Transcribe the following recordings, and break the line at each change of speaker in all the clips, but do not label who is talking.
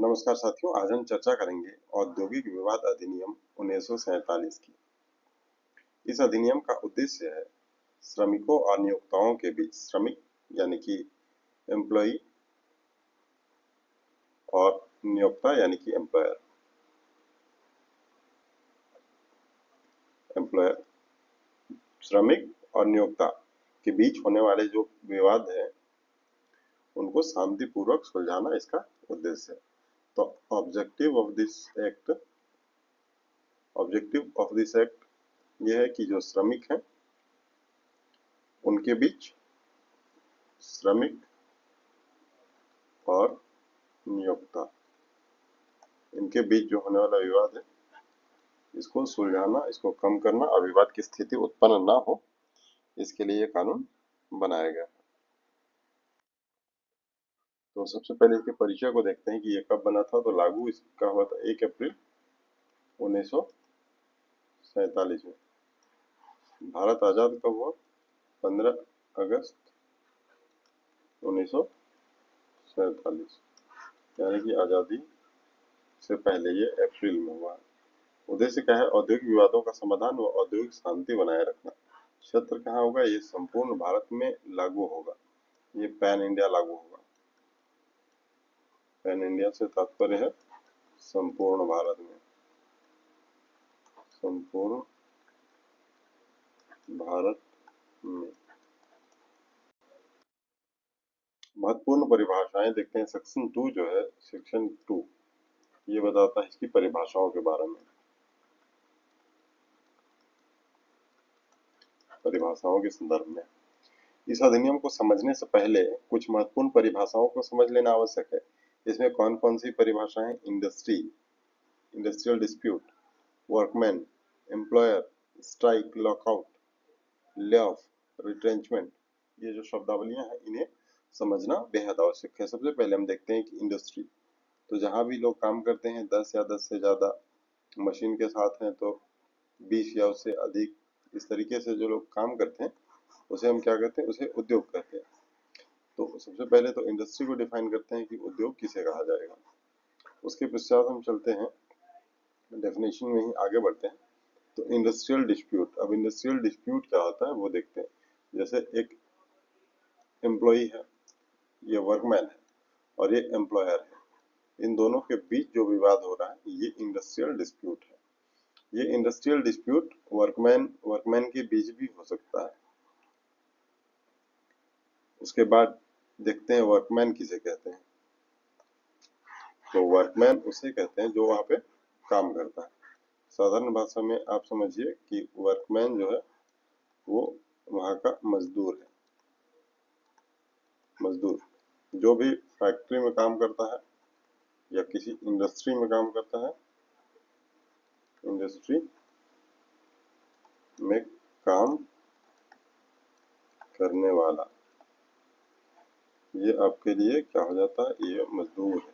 नमस्कार साथियों, आज हम चर्चा करेंगे औद्योगिक विवाद अधिनियम 1947 की। इस अधिनियम का उद्देश्य है श्रमिकों और नियोक्ताओं के बीच श्रमिक यानी कि एम्प्लॉई और नियोक्ता यानी कि एम्प्लॉयर श्रमिक और नियोक्ता के बीच होने वाले जो विवाद है उनको शांतिपूर्वक सुलझाना इसका उद्देश्य है। तो ऑब्जेक्टिव ऑफ दिस एक्ट यह है कि जो श्रमिक हैं उनके बीच श्रमिक और नियोक्ता इनके बीच जो होने वाला विवाद है इसको सुलझाना, इसको कम करना और विवाद की स्थिति उत्पन्न ना हो, इसके लिए ये कानून बनाया गया। तो सबसे पहले इसके परिचय को देखते हैं कि ये कब बना था। तो लागू इसका हुआ था 1 अप्रैल 1947 में। भारत आजाद कब हुआ? 15 अगस्त 1947, यानी कि आजादी से पहले ये अप्रैल में हुआ। उद्देश्य क्या है? औद्योगिक विवादों का समाधान व औद्योगिक शांति बनाए रखना। क्षेत्र कहाँ होगा? ये संपूर्ण भारत में लागू होगा। ये पैन इंडिया लागू होगा। पैन इंडिया से तात्पर्य है संपूर्ण भारत में, संपूर्ण भारत में। महत्वपूर्ण परिभाषाएं देखते हैं। सेक्शन 2 जो है, सेक्शन 2 ये बताता है इसकी परिभाषाओं के बारे में। परिभाषाओं के संदर्भ में इस अधिनियम को समझने से पहले कुछ महत्वपूर्ण परिभाषाओं को समझ लेना आवश्यक है। इसमें कौन कौन सी परिभाषाएं? Industrial dispute, workman, employer, strike, lockout, lay off, retrenchment, ये जो शब्दावलियां हैं इन्हें समझना बेहद आवश्यक है। सबसे पहले हम देखते हैं कि इंडस्ट्री, तो जहां भी लोग काम करते हैं 10 या 10 से ज्यादा मशीन के साथ हैं तो 20 या उससे अधिक, इस तरीके से जो लोग काम करते हैं उसे हम क्या कहते हैं? उसे उद्योग कहते हैं। तो सबसे पहले तो इंडस्ट्री को डिफाइन करते हैं कि उद्योग किसे कहा जाएगा। उसके पश्चात हम चलते हैं डेफिनेशन में ही आगे बढ़ते हैं। तो इंडस्ट्रियल डिस्प्यूट, अब इंडस्ट्रियल डिस्प्यूट क्या होता है वो देखते हैं। जैसे एक एम्प्लॉई है, ये वर्कमैन है और ये एम्प्लॉयर है, इन दोनों के बीच जो विवाद हो रहा है ये इंडस्ट्रियल डिस्प्यूट है। ये इंडस्ट्रियल डिस्प्यूट वर्कमैन के बीच भी हो सकता है। उसके बाद देखते हैं वर्कमैन किसे कहते हैं। तो वर्कमैन उसे कहते हैं जो वहां पे काम करता है। साधारण भाषा में आप समझिए कि वर्कमैन जो है वो वहां का मजदूर है। मजदूर जो भी फैक्ट्री में काम करता है या किसी इंडस्ट्री में काम करता है, इंडस्ट्री में काम करने वाला, ये आपके लिए क्या हो जाता है? ये मजदूर है।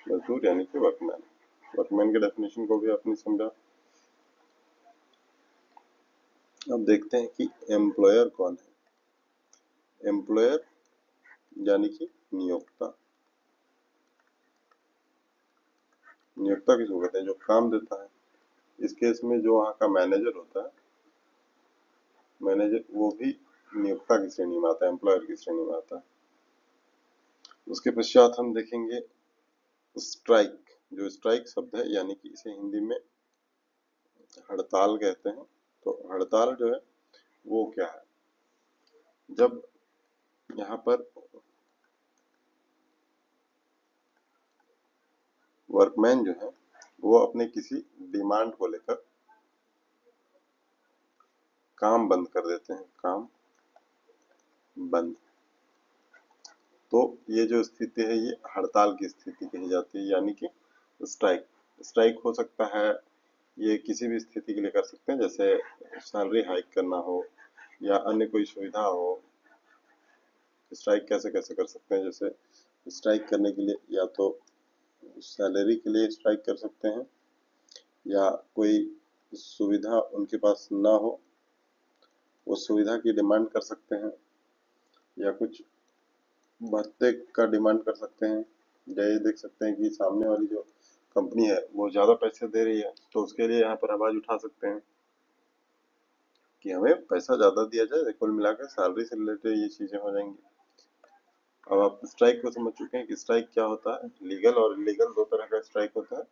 मजदूर यानी कि वर्कमैन। वर्कमैन के डेफिनेशन को भी आपने समझा। अब देखते हैं कि एम्प्लॉयर कौन है। एम्प्लॉयर यानी कि नियोक्ता। नियोक्ता किसको कहते हैं? जो काम देता है। इस केस में जो वहाँ का मैनेजर होता है, मैनेजर वो भी नियोक्ता की श्रेणी में आता है, एम्प्लॉयर की श्रेणी में आता है। उसके पश्चात हम देखेंगे स्ट्राइक। जो स्ट्राइक शब्द है यानी कि इसे हिंदी में हड़ताल कहते हैं। तो हड़ताल जो है वो क्या है? जब यहाँ पर वर्कमैन जो है वो अपने किसी डिमांड को लेकर काम बंद कर देते हैं, काम बंद, तो ये जो स्थिति है ये हड़ताल की स्थिति कही जाती है, यानी कि स्ट्राइक। स्ट्राइक हो सकता है, ये किसी भी स्थिति के लिए कर सकते हैं, जैसे सैलरी हाइक करना हो या अन्य कोई सुविधा हो। स्ट्राइक कैसे कैसे कर सकते हैं? जैसे स्ट्राइक करने के लिए या तो सैलरी के लिए स्ट्राइक कर सकते हैं, या कोई सुविधा उनके पास ना हो उस सुविधा की डिमांड कर सकते हैं, या कुछ भत्ते का डिमांड कर सकते हैं, ये देख सकते हैं कि सामने वाली जो कंपनी है वो ज्यादा पैसे दे रही है, तो उसके लिए यहाँ पर आवाज उठा सकते हैं कि हमें पैसा ज्यादा दिया जाए, कुल मिलाकर सैलरी से रिलेटेड ये चीजें हो जाएंगी। अब आप स्ट्राइक को समझ चुके हैं कि स्ट्राइक क्या होता है। लीगल और इलीगल दो तरह का स्ट्राइक होता है।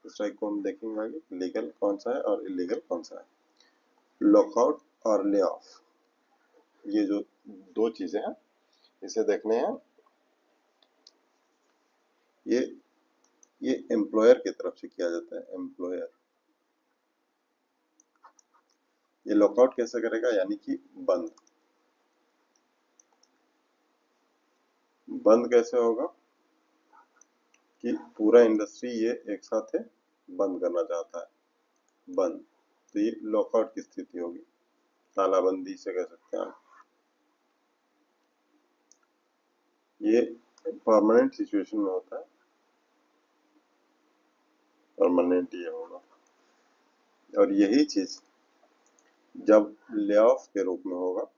स्ट्राइक को हम देखेंगे आगे, लीगल कौन सा है और इलीगल कौन सा है। लॉकआउट और ले ऑफ, ये जो दो चीजें हैं इसे देखने हैं। ये ये एम्प्लॉयर की तरफ से किया जाता है, एम्प्लॉयर। ये लॉकआउट कैसे करेगा, यानी कि बंद। बंद कैसे होगा कि पूरा इंडस्ट्री ये एक साथ है बंद करना चाहता है, बंद। तो ये लॉकआउट की स्थिति होगी, तालाबंदी से कह सकते हैं आप। ये परमानेंट सिचुएशन में होता है, परमानेंट ये होगा। और यही चीज जब ले ऑफ के रूप में होगा,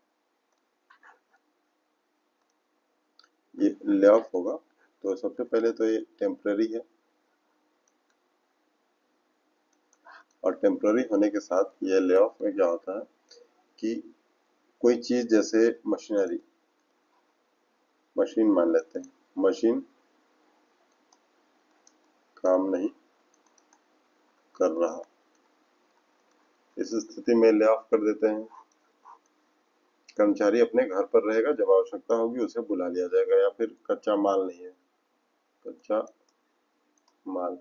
ये ले ऑफ होगा, तो सबसे पहले तो ये टेम्पररी है, और टेम्पररी होने के साथ ये ले ऑफ में क्या होता है कि कोई चीज जैसे मशीनरी, मशीन मान लेते हैं, मशीन काम नहीं कर रहा, इस स्थिति में ले ऑफ कर देते हैं। कर्मचारी अपने घर पर रहेगा, जब आवश्यकता होगी उसे बुला लिया जाएगा। या फिर कच्चा माल नहीं है, कच्चा माल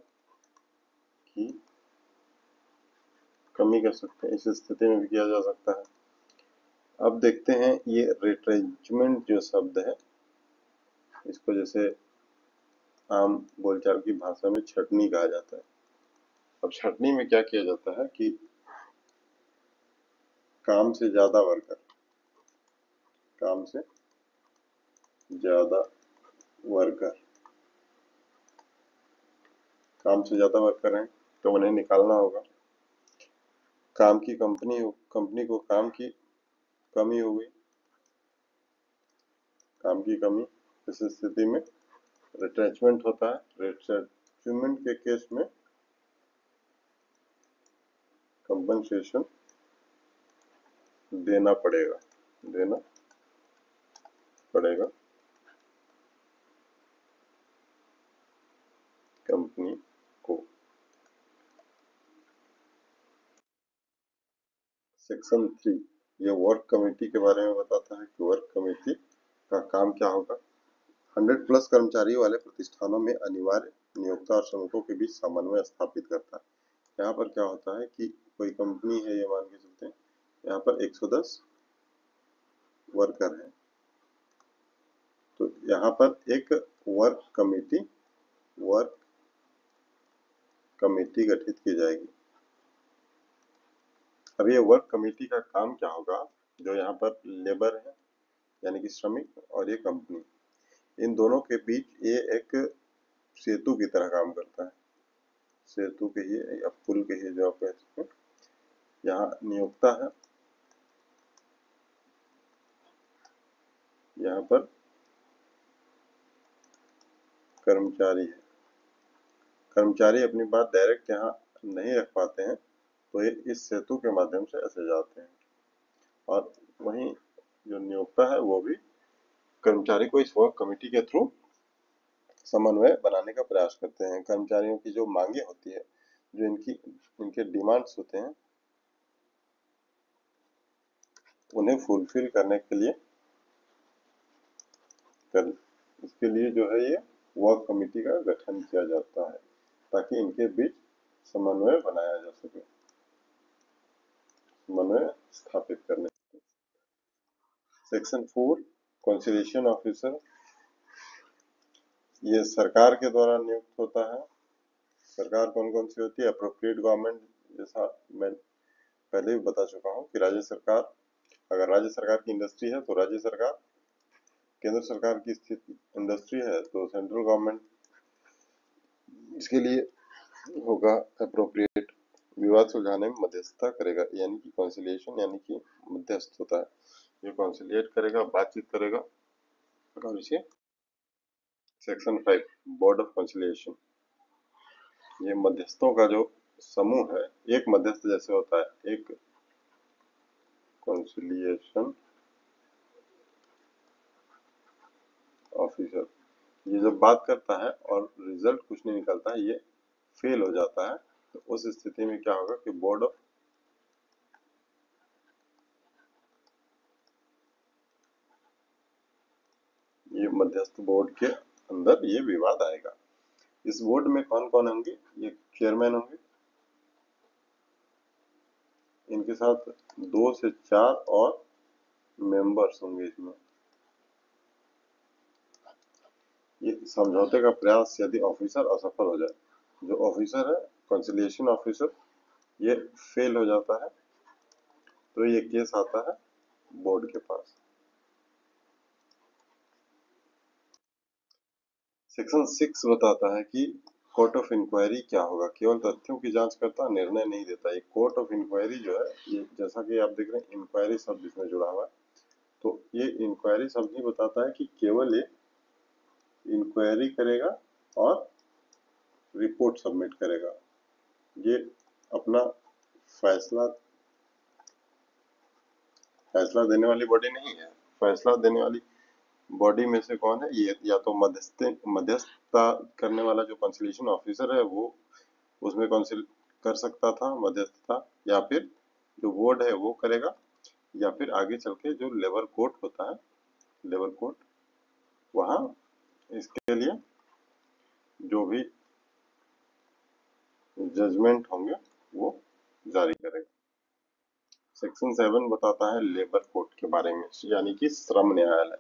की कमी कर सकते हैं, इस स्थिति में भी किया जा सकता है। अब देखते हैं ये रिट्रेंचमेंट जो शब्द है, इसको जैसे आम बोलचाल की भाषा में छटनी कहा जाता है। अब छटनी में क्या किया जाता है कि काम से ज्यादा वर्कर, काम से ज्यादा वर्कर, काम से ज्यादा वर्कर हैं तो उन्हें निकालना होगा। काम की कंपनी को काम की कमी हो गई, काम की कमी, इस स्थिति में रिट्रेंचमेंट होता है। रिट्रेंचमेंट के केस में कंपनसेशन देना पड़ेगा, देना पड़ेगा कंपनी को। सेक्शन 3 ये वर्क कमेटी के बारे में बताता है कि वर्क कमेटी का काम क्या होगा। 100+ कर्मचारियों वाले प्रतिष्ठानों में अनिवार्य नियोक्ता और श्रमिकों के बीच समन्वय स्थापित करता है। यहाँ पर क्या होता है कि कोई कंपनी है, ये मान के चलते हैं यहाँ पर 110 वर्कर हैं, तो यहाँ पर एक वर्क कमेटी गठित की जाएगी। अब ये वर्क कमेटी का काम क्या होगा, जो यहाँ पर लेबर है यानी कि श्रमिक और ये कंपनी, इन दोनों के बीच ये एक सेतु की तरह काम करता है। सेतु कहिए या पुल कहिए, जो आप कह सकते हैं। यहाँ नियोक्ता है, यहाँ पर कर्मचारी है। कर्मचारी अपनी बात डायरेक्ट यहाँ नहीं रख पाते हैं, तो ये इस सेतु के माध्यम से ऐसे जाते हैं, और वहीं जो नियोक्ता है वो भी कर्मचारी को इस वर्क कमेटी के थ्रू समन्वय बनाने का प्रयास करते हैं। कर्मचारियों की जो मांगे होती है, जो इनके डिमांड्स होते हैं, उन्हें फुलफिल करने के लिए इसके लिए जो है ये वर्क कमेटी का गठन किया जाता है, ताकि इनके बीच समन्वय बनाया जा सके, समन्वय स्थापित करने। सेक्शन 4 कॉन्सिलिएशन ऑफिसर, ये सरकार के द्वारा नियुक्त होता है। सरकार कौन कौन सी होती है, अप्रोप्रिएट गवर्नमेंट, जैसा मैं पहले भी बता चुका हूँ कि राज्य सरकार, अगर राज्य सरकार की इंडस्ट्री है तो राज्य सरकार, केंद्र सरकार की स्थिति इंडस्ट्री है तो सेंट्रल गवर्नमेंट इसके लिए होगा अप्रोप्रिएट। विवाद सुलझाने में मध्यस्थता करेगा, यानी कि कॉन्सिलिएशन, यानी कि मध्यस्थ होता है। ये कॉन्सिलिएट करेगा, बातचीत करेगा और इसे सेक्शन 5 बोर्ड ऑफ कंसिलिएशन। ये मध्यस्थों का जो समूह है, एक मध्यस्थ जैसे होता है, एक कंसिलिएशन ऑफिसर, ये जब बात करता है और रिजल्ट कुछ नहीं निकलता है, ये फेल हो जाता है, तो उस स्थिति में क्या होगा कि बोर्ड ऑफ ये मध्यस्थ बोर्ड के अंदर ये विवाद आएगा। इस बोर्ड में कौन कौन होंगे? ये चेयरमैन होंगे, इनके साथ 2 से 4 और मेंबर्स होंगे। इसमें ये समझौते का प्रयास यदि ऑफिसर असफल हो जाए, जो ऑफिसर है कंसिलिएशन ऑफिसर, ये फेल हो जाता है, तो ये केस आता है बोर्ड के पास। सेक्शन 6 बताता है कि कोर्ट ऑफ इंक्वायरी क्या होगा। केवल तथ्यों की जांच करता, निर्णय नहीं देता। ये कोर्ट ऑफ इंक्वायरी जो है, ये जैसा कि आप देख रहे हैं इंक्वायरी शब्द इसमें जुड़ा हुआ है, तो ये इंक्वायरी शब्द ही बताता है कि केवल ये इंक्वायरी करेगा और रिपोर्ट सबमिट करेगा। ये अपना फैसला फैसला देने वाली बॉडी नहीं है। फैसला देने वाली बॉडी में से कौन है? ये या तो मध्यस्थता करने वाला जो कंसिलिएशन ऑफिसर है वो उसमें काउंसिल कर सकता था मध्यस्थता, या फिर जो बोर्ड है वो करेगा, या फिर आगे चल के जो लेबर कोर्ट होता है, लेबर कोर्ट, वहाँ इसके लिए जो भी जजमेंट होंगे वो जारी करेगा। सेक्शन 7 बताता है लेबर कोर्ट के बारे में, यानी कि श्रम न्यायालय।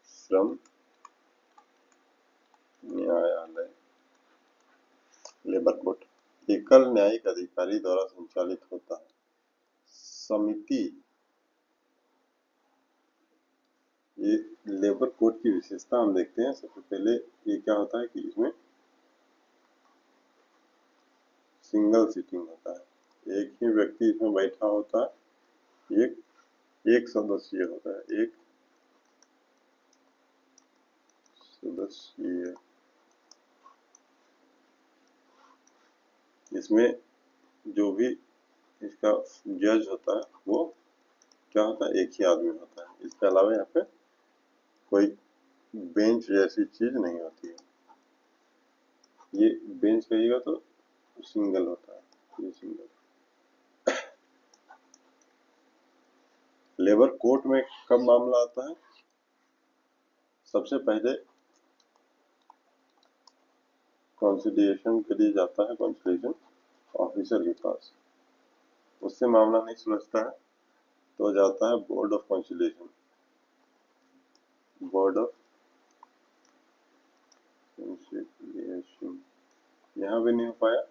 श्रम न्यायालय, लेबर कोर्ट एकल न्यायिक अधिकारी द्वारा संचालित होता है। समिति, ये लेबर कोर्ट की विशेषता हम देखते हैं। सबसे पहले ये क्या होता है कि इसमें सिंगल सीटिंग होता है, एक ही व्यक्ति इसमें बैठा होता है, एक सदस्य होता है, एक सदस्य। इसमें जो भी इसका जज होता है वो क्या होता है? एक ही आदमी होता है। इसके अलावा यहाँ पे कोई बेंच जैसी चीज नहीं होती है। ये बेंच कहिएगा तो सिंगल होता है, ये सिंगल। लेबर कोर्ट में कब मामला आता है? सबसे पहले कंसिलिएशन के लिए जाता है कंसिलिएशन ऑफिसर के पास, उससे मामला नहीं सुलझता है तो जाता है board of conciliation. Board of conciliation यहाँ भी नहीं हो पाया,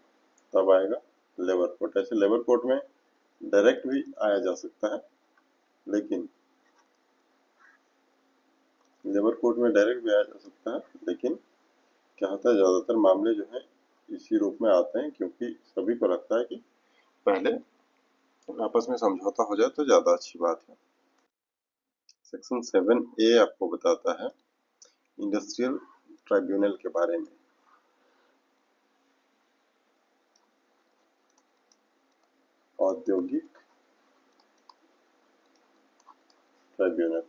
तब आएगा लेबर कोर्ट। ऐसे लेबर कोर्ट में डायरेक्ट भी आया जा सकता है, लेकिन लेबर कोर्ट में डायरेक्ट भी आया जा सकता है, लेकिन क्या होता है ज्यादातर मामले जो है इसी रूप में आते हैं, क्योंकि सभी को लगता है कि पहले आपस में समझौता हो जाए तो ज्यादा अच्छी बात है। सेक्शन 7A आपको बताता है इंडस्ट्रियल ट्राइब्यूनल के बारे में। औद्योगिक ट्राइब्यूनल,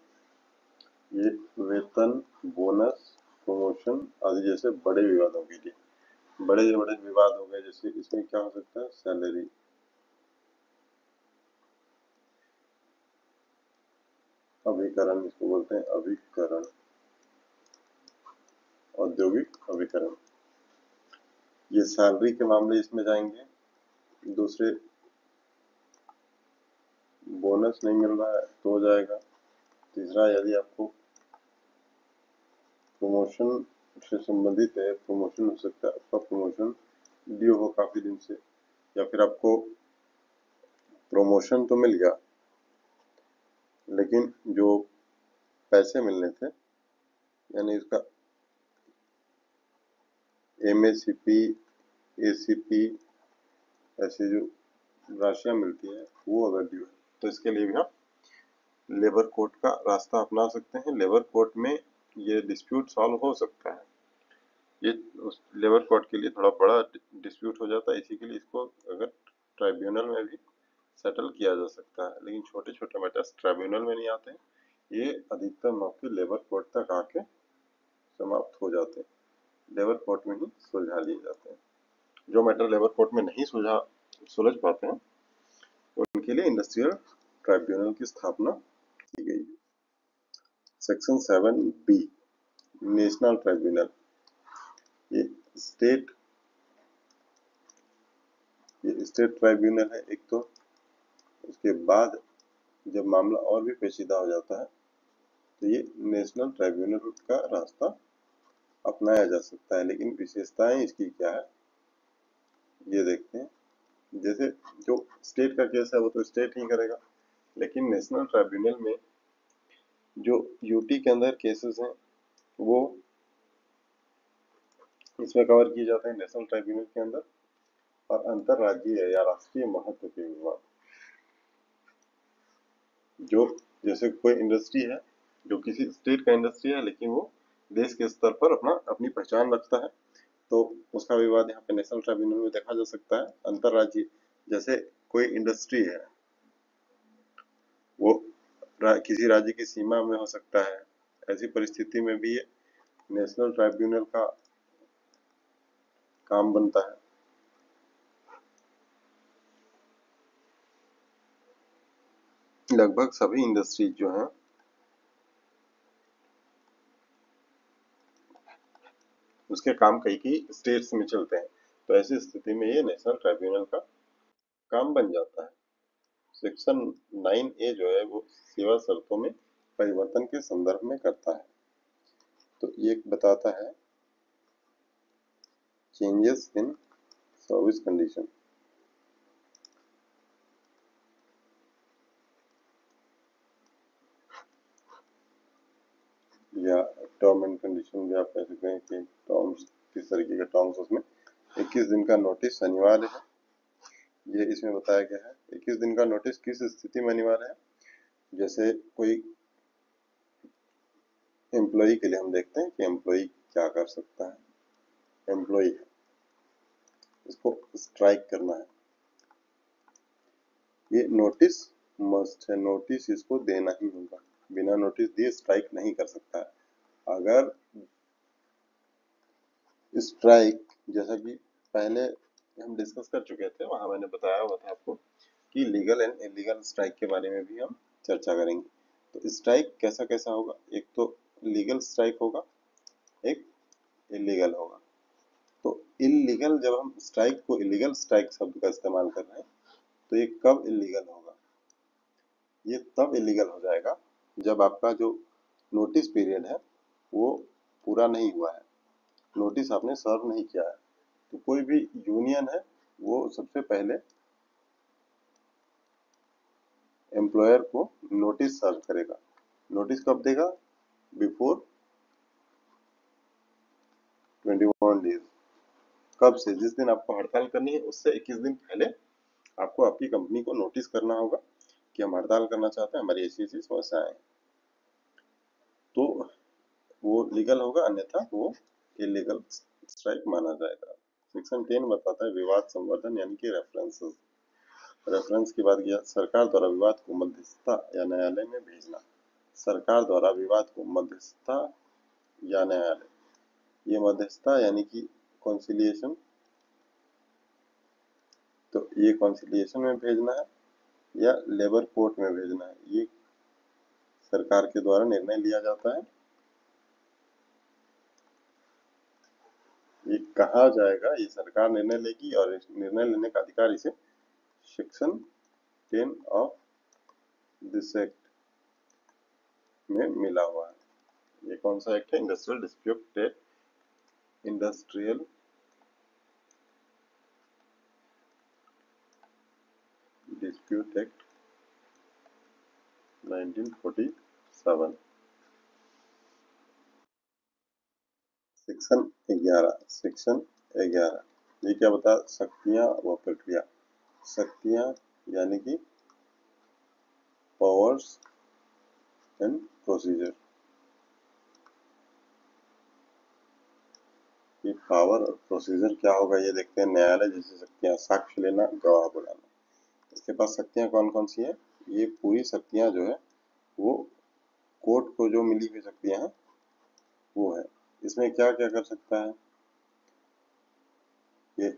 ये वेतन, बोनस, प्रमोशन आदि जैसे बड़े विवादों के लिए, बड़े बड़े विवाद हो गए, जैसे इसमें क्या हो सकता है? सैलरी, अभिकरण, इसको बोलते हैं अभिकरण, औद्योगिक अभिकरण। ये सैलरी के मामले इसमें जाएंगे। दूसरे बोनस नहीं मिल रहा है तो हो जाएगा। तीसरा, यदि आपको प्रमोशन से संबंधित है, प्रमोशन हो सकता है, आपका प्रमोशन ड्यू हो काफी दिन से, या फिर आपको प्रमोशन तो मिल गया लेकिन जो पैसे मिलने थे, यानी इसका एमएसीपी, एसीपी, ऐसी जो राशियां मिलती है वो अगर ड्यू है, तो इसके लिए भी आप लेबर कोर्ट का रास्ता अपना सकते हैं। लेबर कोर्ट में ये डिस्प्यूट सॉल्व हो सकता है। ये उस लेबर कोर्ट के लिए थोड़ा बड़ा डिस्प्यूट हो जाता है, इसी के लिए इसको अगर ट्राइब्यूनल में भी सेटल किया जा सकता है, लेकिन छोटे छोटे मैटर्स ट्राइब्यूनल में नहीं आते हैं, ये अधिकतर मौके लेबर कोर्ट तक आके समाप्त हो जाते हैं, लेबर कोर्ट में ही सुलझा लिए जाते हैं। जो मैटर लेबर कोर्ट में नहीं सुलझ पाते हैं उनके लिए इंडस्ट्रियल ट्राइब्यूनल की स्थापना की गई। सेक्शन 7B नेशनल ट्राइब्यूनल, ये स्टेट ट्राइब्यूनल है एक तो। उसके बाद जब मामला और भी पेचीदा हो जाता है तो ये नेशनल ट्राइब्यूनल का रास्ता अपनाया जा सकता है, लेकिन विशेषताएं इसकी क्या है ये देखते हैं। जैसे जो स्टेट का केस है वो तो स्टेट ही करेगा, लेकिन नेशनल ट्राइब्यूनल में जो यूटी के अंदर केसेस हैं वो इसमें कवर किए जाते हैं नेशनल ट्राइब्यूनल के अंदर। और अंतरराज्यीय या राष्ट्रीय महत्व के विवाद, जो जैसे कोई इंडस्ट्री है जो किसी स्टेट का इंडस्ट्री है लेकिन वो देश के स्तर पर अपनी पहचान रखता है, तो उसका विवाद यहाँ पे नेशनल ट्राइब्यूनल में देखा जा सकता है। अंतरराज्यीय, जैसे कोई इंडस्ट्री है वो किसी राज्य की सीमा में हो सकता है, ऐसी परिस्थिति में भी ये नेशनल ट्राइब्यूनल का काम बनता है। लगभग सभी इंडस्ट्रीज जो हैं उसके काम कई स्टेट्स में चलते हैं, तो ऐसी स्थिति में ये नेशनल ट्राइब्यूनल का काम बन जाता है। सेक्शन 9A जो है वो सेवा शर्तों में परिवर्तन के संदर्भ में करता है। तो ये बताता है चेंजेस इन सर्विस कंडीशन, या टर्म एंड कंडीशन भी आप कह सकते हैं कि टर्म्स, किस तरीके के टर्म्स उसमें। 21 दिन का नोटिस अनिवार्य है, ये इसमें बताया गया है। 21 दिन का नोटिस किस स्थिति में अनिवार्य है, जैसे कोई एम्प्लॉई के लिए हम देखते हैं कि एम्प्लॉई क्या कर सकता है। एम्प्लॉई है, इसको स्ट्राइक करना है, ये नोटिस मस्ट है, नोटिस इसको देना ही होगा, बिना नोटिस दिए स्ट्राइक नहीं कर सकता है। अगर स्ट्राइक, जैसा कि पहले हम डिस्कस कर चुके थे, वहां मैंने बताया हुआ था आपको कि लीगल एंड इलीगल स्ट्राइक के बारे में भी हम चर्चा करेंगे। तो स्ट्राइक कैसा कैसा होगा, एक तो लीगल स्ट्राइक होगा, एक इलीगल होगा। तो इलीगल, जब हम स्ट्राइक को इलीगल स्ट्राइक शब्द का इस्तेमाल कर रहे हैं तो ये कब इलीगल होगा, ये तब इलीगल हो जाएगा जब आपका जो नोटिस पीरियड है वो पूरा नहीं हुआ है, नोटिस आपने सर्व नहीं किया है। तो कोई भी यूनियन है वो सबसे पहले एम्प्लॉयर को नोटिस सर्व करेगा। नोटिस कब देगा, बिफोर 21 डेज। कब से, जिस दिन आपको हड़ताल करनी है उससे 21 दिन पहले आपको आपकी कंपनी को नोटिस करना होगा कि हम हड़ताल करना चाहते हैं, हमारी ऐसी ऐसी समस्याएं हैं, तो वो लीगल होगा, अन्यथा वो इलीगल स्ट्राइक माना जाएगा। सेक्शन 10 बताता है विवाद संवर्धन यानी कि रेफरेंसेस। रेफरेंस की बात किया, सरकार द्वारा विवाद को मध्यस्थता या न्यायालय में भेजना। सरकार द्वारा विवाद को मध्यस्थता या न्यायालय, ये मध्यस्थता यानी कि कॉन्सिलिएशन, तो ये कॉन्सिलिएशन में भेजना है या लेबर कोर्ट में भेजना है, ये सरकार के द्वारा निर्णय लिया जाता है। ये कहा जाएगा, ये सरकार निर्णय लेगी और इस निर्णय लेने का अधिकार इसे सेक्शन 10 ऑफ दिस एक्ट में मिला हुआ है। ये कौन सा एक्ट है, industrial dispute act, industrial dispute act 1947। Section 11, section 11 ये क्या बता, शक्तियां व प्रक्रिया। शक्तियां यानी कि पावर्स एंड प्रोसीजर, ये पावर और प्रोसीजर क्या होगा ये देखते हैं। न्यायालय जैसी शक्तियां, साक्ष्य लेना, गवाह बुलाना। इसके पास शक्तियां कौन कौन सी है? ये पूरी शक्तियां जो है वो कोर्ट को जो मिली हुई शक्तियां हैं वो है। इसमें क्या क्या कर सकता है? ये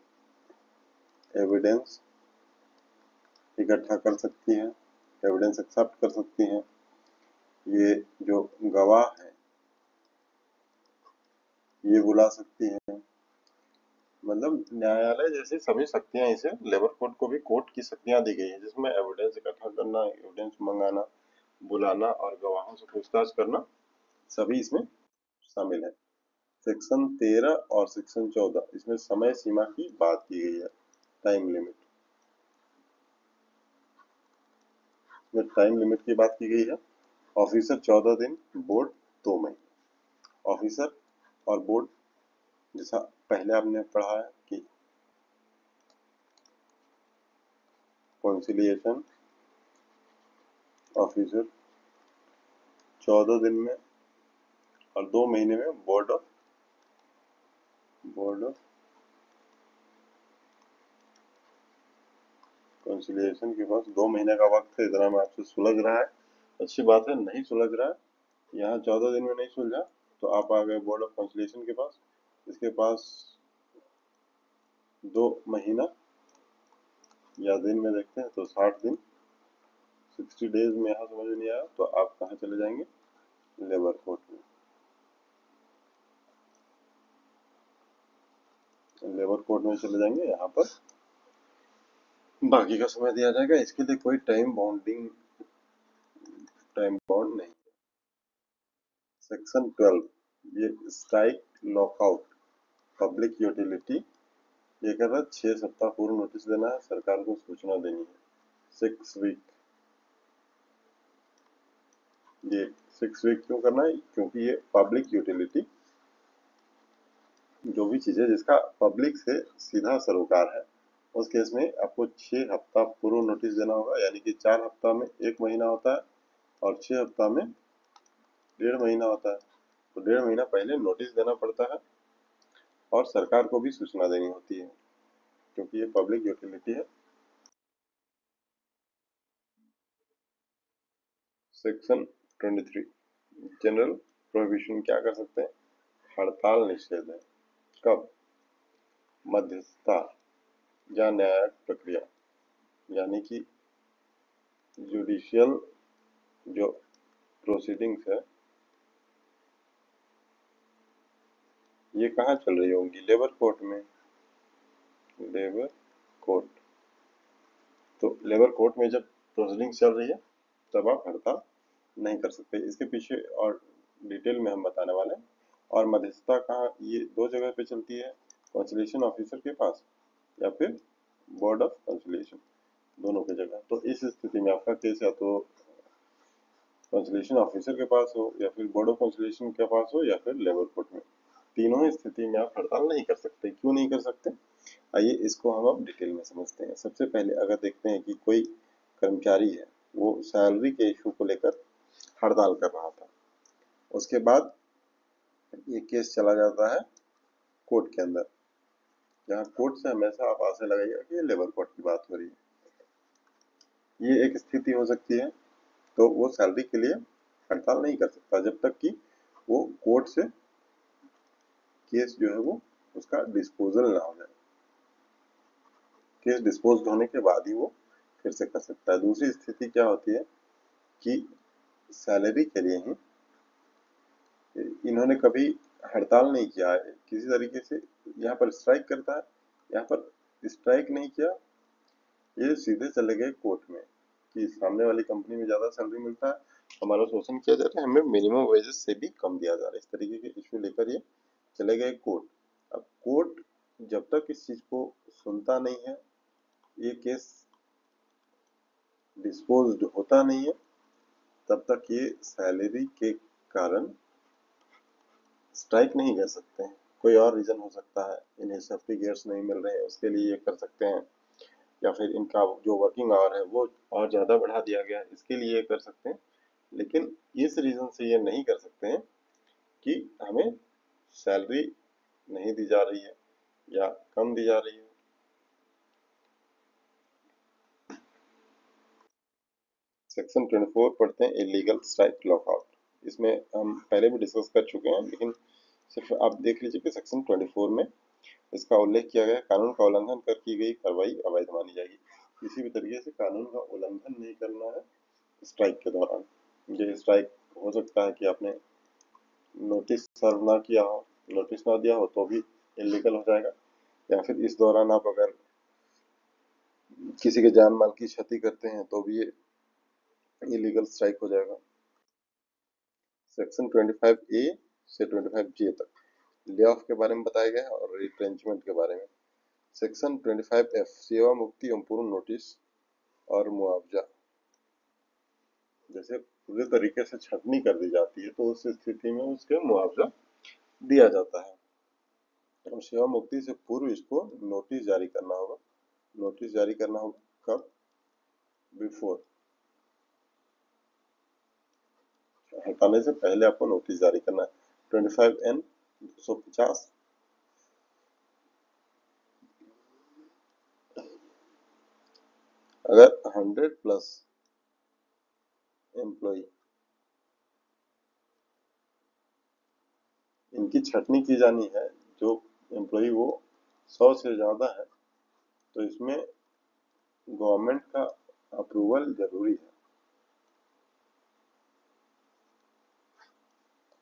एविडेंस इकट्ठा कर सकती है, एविडेंस एक्सेप्ट कर सकती है। ये जो गवाह है ये बुला सकती है। मतलब न्यायालय जैसी सभी शक्तियां इसे लेबर कोर्ट को भी कोर्ट की शक्तियां दी गई है, जिसमें एविडेंस इकट्ठा करना, एविडेंस मंगाना, बुलाना और गवाहों से पूछताछ करना सभी इसमें शामिल है। सेक्शन 13 और सेक्शन 14 इसमें समय सीमा की बात की गई है, टाइम लिमिट। इसमें टाइम लिमिट की बात की गई है। ऑफिसर 14 दिन, बोर्ड 2 महीने। ऑफिसर और बोर्ड जैसा पहले आपने पढ़ा है कि कॉन्सिलिएशन ऑफिसर 14 दिन में और 2 महीने में बोर्ड ऑफ कंसिलिएशन के पास 2 महीने का वक्त है। इतना में आपसे सुलझ रहा है, अच्छी बात है। नहीं सुलझ रहा है, यहाँ 14 दिन में नहीं सुलझा तो आप आ गए बोर्ड ऑफ कंसिलिएशन के पास। इसके पास 2 महीना या दिन में देखते हैं तो 60 दिन, 60 डेज में यहाँ समझ में नहीं आया तो आप कहाँ चले जाएंगे? लेबर कोर्ट में। लेबर कोर्ट में चले जाएंगे, यहाँ पर बाकी का समय दिया जाएगा। इसके लिए कोई टाइम बाउंड नहीं। सेक्शन 12 ये स्ट्राइक, लॉकआउट, पब्लिक यूटिलिटी ये कर रहा है। 6 सप्ताह पूर्व नोटिस देना है, सरकार को सूचना देनी है। 6 वीक, ये 6 वीक क्यों करना है? क्योंकि ये पब्लिक यूटिलिटी, जो भी चीज है जिसका पब्लिक से सीधा सरोकार है, उस केस में आपको 6 हफ्ता पूर्व नोटिस देना होगा। यानी कि 4 हफ्ता में 1 महीना होता है और 6 हफ्ता में 1.5 महीना होता है। तो 1.5 महीना पहले नोटिस देना पड़ता है और सरकार को भी सूचना देनी होती है, क्योंकि ये पब्लिक यूटिलिटी है। सेक्शन 23 जनरल प्रोहिबिशन क्या कर सकते हैं? हड़ताल निषेध है। कब? मध्यस्थता या न्यायिक प्रक्रिया, यानी कि जुडिशियल जो प्रोसीडिंग्स है ये कहाँ चल रही होंगी? लेबर कोर्ट में। लेबर कोर्ट, तो लेबर कोर्ट में जब प्रोसीडिंग्स चल रही है तब आप हड़ताल नहीं कर सकते। इसके पीछे और डिटेल में हम बताने वाले हैं। और मध्यस्थता कहाँ? ये 2 जगह पे चलती है, कंसिलिएशन ऑफिसर के पास या फिर बोर्ड ऑफ कंसिलिएशन, दोनों की जगह। तो इस स्थिति में आपका केस या तो कंसिलिएशन ऑफिसर के पास हो या फिर बोर्ड ऑफ कंसिलिएशन के पास हो या फिर लेबर कोर्ट में, तीनों ही स्थिति में आप हड़ताल नहीं कर सकते। क्यों नहीं कर सकते? आइए इसको हम अब डिटेल में समझते हैं। सबसे पहले अगर देखते हैं कि कोई कर्मचारी है वो सैलरी के इशू को लेकर हड़ताल कर रहा था, उसके बाद ये केस चला जाता है कोर्ट के अंदर, जहाँ कोर्ट से हमेशा आप आशा लगाइएगा कि ये लेबर कोर्ट की बात हो रही है। ये एक स्थिति हो सकती है। तो वो सैलरी के लिए हड़ताल नहीं कर सकता जब तक कि वो कोर्ट से केस जो है वो उसका डिस्पोजल ना हो जाए। केस डिस्पोज होने के बाद ही वो फिर से कर सकता है। दूसरी स्थिति क्या होती है कि सैलरी के लिए ही इन्होंने कभी हड़ताल नहीं किया है, किसी तरीके से यहाँ पर स्ट्राइक करता है, यहाँ पर स्ट्राइक नहीं किया, ये सीधे चले गए कोर्ट में कि सामने वाली कंपनी में ज्यादा सैलरी मिलता है, हमारा शोषण किया जा रहा है, हमें मिनिमम वेजेस से भी कम दिया जा रहा है। इस तरीके के इश्यू लेकर ये चले गए कोर्ट। अब कोर्ट जब तक इस चीज को सुनता नहीं है, ये केस डिस्पोज्ड होता नहीं है, तब तक ये सैलरी के कारण स्ट्राइक नहीं कर सकते हैं। कोई और रीजन हो सकता है, इन्हें सर्टिफिकेट्स नहीं मिल रहे हैं, उसके लिए ये कर सकते हैं, या फिर इनका जो वर्किंग आवर है वो और ज़्यादा बढ़ा दिया गया है, इसके लिए ये कर सकते हैं। लेकिन इस रीजन से ये नहीं कर सकते हैं कि हमें सैलरी नहीं दी जा रही है या कम दी जा रही है। सेक्शन 24 पढ़ते हैं, इलीगल स्ट्राइक लॉकआउट। इसमें हम पहले भी डिस्कस कर चुके हैं, लेकिन सिर्फ आप देख लीजिए कि सेक्शन 24 में इसका उल्लेख किया गया है, कानून का उल्लंघन कर की गई कार्रवाई अवैध मानी जाएगी। किसी भी तरीके से कानून का उल्लंघन नहीं करना है स्ट्राइक के दौरान। ये स्ट्राइक हो सकता है कि आपने नोटिस सर्व ना किया हो, नोटिस ना दिया हो तो भी इलीगल हो जाएगा, या फिर इस दौरान आप अगर किसी के जान माल की क्षति करते हैं तो भी ये इलीगल स्ट्राइक हो जाएगा। सेक्शन 25A से 25J तक ले ऑफ के बारे में बताया गया है और रिट्रेंचमेंट के बारे में। सेक्शन 25F सेवा मुक्ति एवं पूर्ण नोटिस और मुआवजा। जैसे पूरे तरीके से छटनी कर दी जाती है तो उस स्थिति में उसके मुआवजा दिया जाता है। और सेवा मुक्ति से पूर्व इसको नोटिस जारी करना होगा। नोटिस जारी करना होगा कब? बिफोर, हटाने से पहले आपको नोटिस जारी करना है। 25N 250 अगर 100+ एम्प्लॉय इनकी छटनी की जानी है, जो एम्प्लॉय वो 100 से ज्यादा है, तो इसमें गवर्नमेंट का अप्रूवल जरूरी है,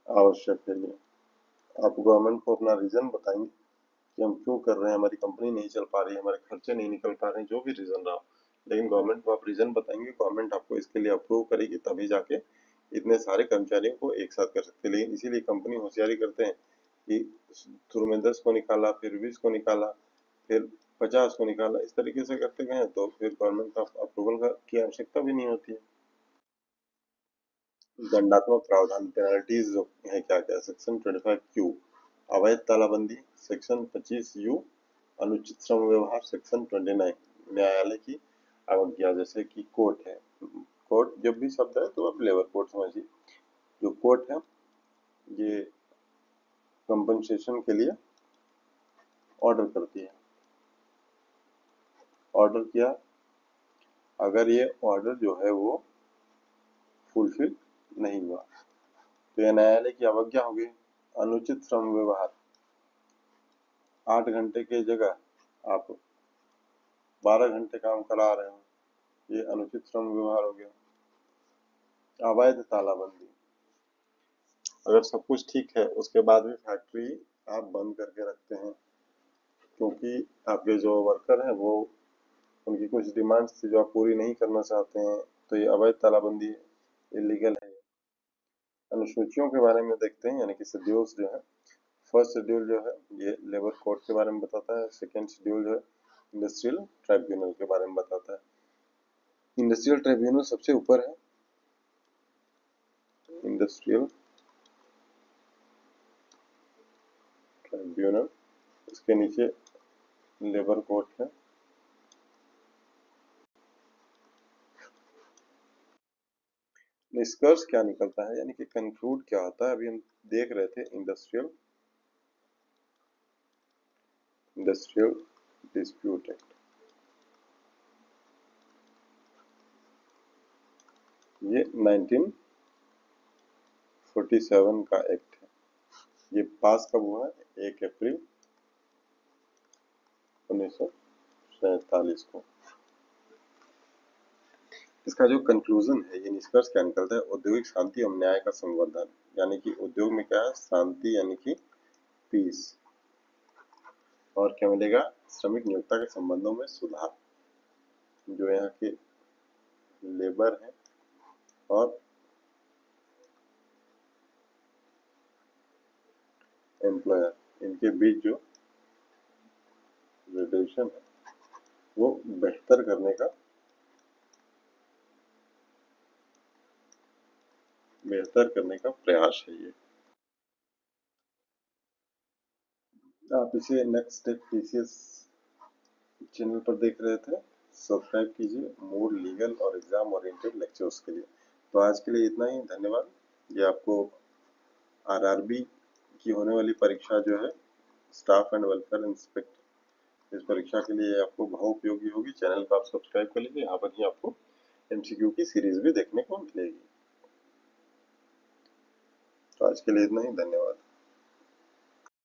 आवश्यक है। ये आप गवर्नमेंट को अपना रीजन बताएंगे कि हम क्यों कर रहे हैं, हमारी कंपनी नहीं चल पा रही है, हमारे खर्चे नहीं निकल पा रहे हैं, जो भी रीजन रहा, लेकिन गवर्नमेंट को आप रीजन बताएंगे, गवर्नमेंट आपको इसके लिए अप्रूव करेगी, तभी जाके इतने सारे कर्मचारियों को एक साथ कर सकते हैं। लेकिन इसीलिए कंपनी होशियारी करते हैं कि शुरू में 10 को निकाला, फिर 20 को निकाला, फिर 50 को निकाला, इस तरीके से करते गए तो फिर गवर्नमेंट का अप्रूवल की आवश्यकता भी नहीं होती है। दंडात्मक प्रावधान पेनल्टीज जो है क्या क्या, सेक्शन 25Q अवैध तालाबंदी, सेक्शन 25U अनुचित श्रम व्यवहार, सेक्शन 29 न्यायालय की अवज्ञा। जैसे कि कोर्ट है, कोर्ट जब भी शब्द है तो आप लेबर कोर्ट समझिए। जो कोर्ट है ये कंपनसेशन के लिए ऑर्डर करती है। ऑर्डर किया, अगर ये ऑर्डर जो है वो फुलफिल नहीं हुआ तो यह न्यायालय की अवज्ञा होगी। अनुचित श्रम व्यवहार, 8 घंटे की जगह आप 12 घंटे काम करा रहे हो, ये अनुचित श्रम व्यवहार हो गया। अवैध तालाबंदी, अगर सब कुछ ठीक है उसके बाद भी फैक्ट्री आप बंद करके रखते हैं क्योंकि आपके जो वर्कर हैं वो उनकी कुछ डिमांड्स थी जो आप पूरी नहीं करना चाहते हैं, तो ये अवैध तालाबंदी है, इलीगल है। अनुसूचियों के बारे में देखते हैं, यानी कि शेड्यूल्स जो है। फर्स्ट शेड्यूल जो है ये लेबर कोड के बारे में बताता है। सेकेंड शेड्यूल जो है इंडस्ट्रियल ट्राइब्यूनल के बारे में बताता है। इंडस्ट्रियल ट्राइब्यूनल सबसे ऊपर है, इंडस्ट्रियल ट्राइब्यूनल, इसके नीचे लेबर कोर्ट है। निष्कर्ष क्या निकलता है, यानी कि कंक्लूड क्या होता है, अभी हम देख रहे थे इंडस्ट्रियल डिस्प्यूट एक्ट। ये 1947 का एक्ट है। ये पास कब हुआ है? 1 अप्रैल 1947 को। इसका जो कंक्लूजन है, ये निष्कर्ष क्या निकलता है, औद्योगिक शांति एवं न्याय का संवर्धन, यानी कि उद्योग में क्या है, शांति यानी कि पीस, और क्या मिलेगा, श्रमिक नियोक्ता के संबंधों में सुधार। जो यहाँ के लेबर है और एम्प्लॉयर, इनके बीच जो रिलेशन है वो बेहतर करने का प्रयास है ये। आप इसे नेक्स्ट स्टेप टीसीएस चैनल पर देख रहे थे, सब्सक्राइब कीजिए मोर लीगल और एग्जाम ओरिएंटेड लेक्चर्स के लिए। तो आज के लिए इतना ही, धन्यवाद। ये आपको आरआरबी की होने वाली परीक्षा जो है स्टाफ एंड वेलफेयर इंस्पेक्टर। इस परीक्षा के लिए आपको बहुत उपयोगी होगी। चैनल को आप सब्सक्राइब कर लीजिए, यहाँ पर ही आपको एमसीक्यू की सीरीज भी देखने को मिलेगी। तो आज के लिए इतना ही, धन्यवाद।